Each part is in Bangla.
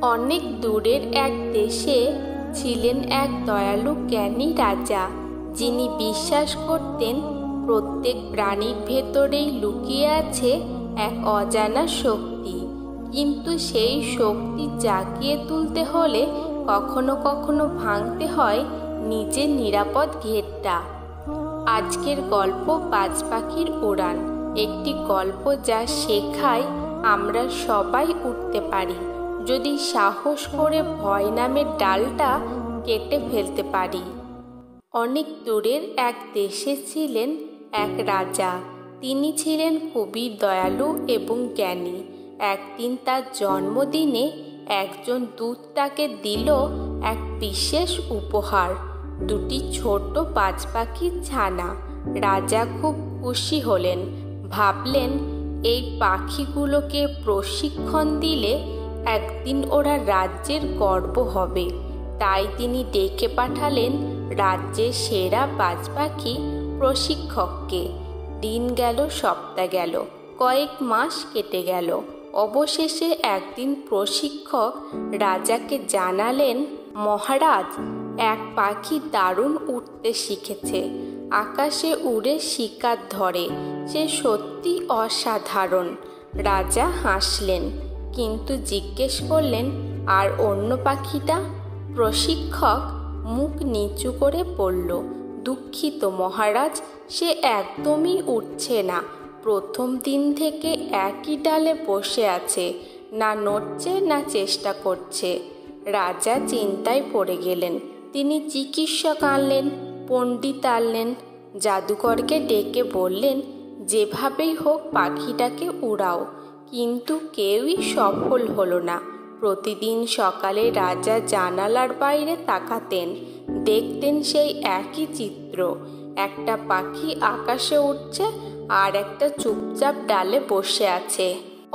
অনেক দূরের এক দেশে ছিলেন এক দয়ালু জ্ঞানী রাজা, যিনি বিশ্বাস করতেন প্রত্যেক প্রাণীর ভেতরেই লুকিয়ে আছে এক অজানা শক্তি। কিন্তু সেই শক্তি জাগিয়ে তুলতে হলে কখনো কখনো ভাঙতে হয় নিজের নিরাপদ ঘেরটা। আজকের গল্প বাজ পাখির উড়ান, একটি গল্প যা শেখায় আমরা সবাই উঠতে পারি যদি সাহস করে ভয় নামের ডালটা কেটে ফেলতে পারি। অনেক দূরের এক দেশে ছিলেন এক রাজা। তিনি ছিলেন খুবই দয়ালু এবং জ্ঞানী। একদিন তার জন্মদিনে একজন দূত তাকে দিল এক বিশেষ উপহার, দুটি ছোট বাজ পাখির ছানা। রাজা খুব খুশি হলেন, ভাবলেন এই পাখিগুলোকে প্রশিক্ষণ দিলে একদিন ওরা রাজ্যের গর্ব হবে। তাই তিনি ডেকে পাঠালেন রাজ্যের সেরা বাজ পাখি প্রশিক্ষককে। দিন গেল, সপ্তাহ গেল, কয়েক মাস কেটে গেল। অবশেষে একদিন প্রশিক্ষক রাজাকে জানালেন, মহারাজ, এক পাখি দারুণ উড়তে শিখেছে, আকাশে উড়ে শিকার ধরে, সে সত্যি অসাধারণ। রাজা হাসলেন, কিন্তু জিজ্ঞেস করলেন, আর অন্য পাখিটা? প্রশিক্ষক মুখ নিচু করে বলল, দুঃখিত মহারাজ, সে একদমই উঠছে না। প্রথম দিন থেকে একই ডালে বসে আছে, না নড়ছে না চেষ্টা করছে। রাজা চিন্তায় পড়ে গেলেন। তিনি চিকিৎসক আনলেন, পণ্ডিত আনলেন, জাদুকরকে ডেকে বললেন, যেভাবেই হোক পাখিটাকে উড়াও। কিন্তু কেউই সফল হলো না। প্রতিদিন সকালে রাজা জানালার বাইরে তাকাতেন, দেখতেন সেই একই চিত্র। একটা পাখি আকাশে উঠছে আর একটা চুপচাপ ডালে বসে আছে।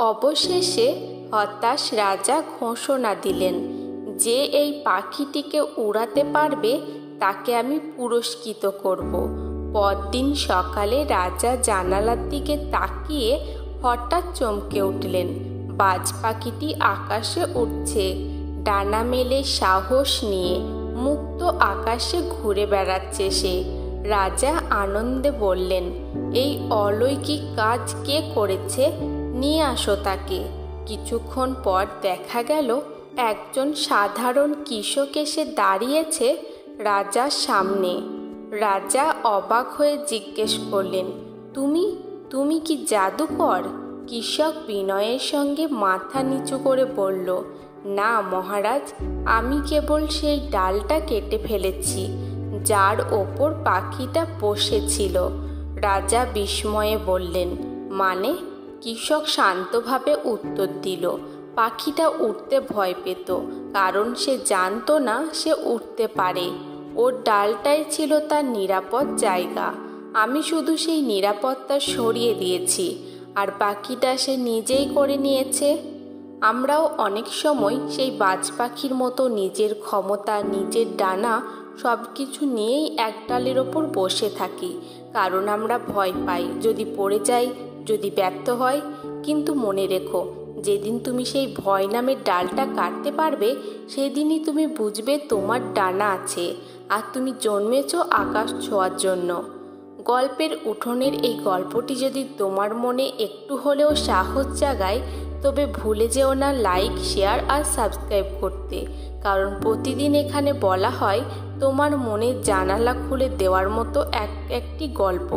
অবশেষে হতাশ রাজা ঘোষণা দিলেন, যে এই পাখিটিকে উড়াতে পারবে তাকে আমি পুরস্কৃত করব। পরদিন সকালে রাজা জানালার দিকে তাকিয়ে হঠাৎ চমকে উঠলেন। বাজ পাখিটি আকাশে উঠছে, ডানা মেলে সাহস নিয়ে মুক্ত আকাশে ঘুরে বেড়াচ্ছে সে। রাজা আনন্দে বললেন, এই অলৌকিক কাজ কে করেছে? নিয়ে আসো তাকে। কিছুক্ষণ পর দেখা গেল একজন সাধারণ কৃষক এসে দাঁড়িয়েছে রাজার সামনে। রাজা অবাক হয়ে জিজ্ঞেস করলেন, তুমি কি জাদুকর? কৃষক বিনয়ের সঙ্গে মাথা নিচু করে বলল, না মহারাজ, আমি কেবল সেই ডালটা কেটে ফেলেছি যার ওপর পাখিটা বসেছিল। রাজা বিস্ময়ে বললেন, মানে? কৃষক শান্তভাবে উত্তর দিল, পাখিটা উঠতে ভয় পেত, কারণ সে জানতো না সে উঠতে পারে। ওর ডালটাই ছিল তার নিরাপদ জায়গা। আমি শুধু সেই নিরাপত্তা সরিয়ে দিয়েছি, আর বাকিটা সে নিজেই করে নিয়েছে। আমরাও অনেক সময় সেই বাজ পাখির মতো নিজের ক্ষমতা, নিজের ডানা সব কিছু নিয়েই এক ডালের ওপর বসে থাকি, কারণ আমরা ভয় পাই যদি পড়ে যাই, যদি ব্যর্থ হয়। কিন্তু মনে রেখো, যেদিন তুমি সেই ভয় নামের ডালটা কাটতে পারবে, সেদিনই তুমি বুঝবে তোমার ডানা আছে আর তুমি জন্মেছ আকাশ ছোঁয়ার জন্য। গল্পের উঠোনের এই গল্পটি যদি তোমার মনে একটু হলেও সাহস জাগায়, তবে ভুলে যেও না লাইক, শেয়ার আর সাবস্ক্রাইব করতে, কারণ প্রতিদিন এখানে বলা হয় তোমার মনের জানালা খুলে দেওয়ার মতো একটি গল্প।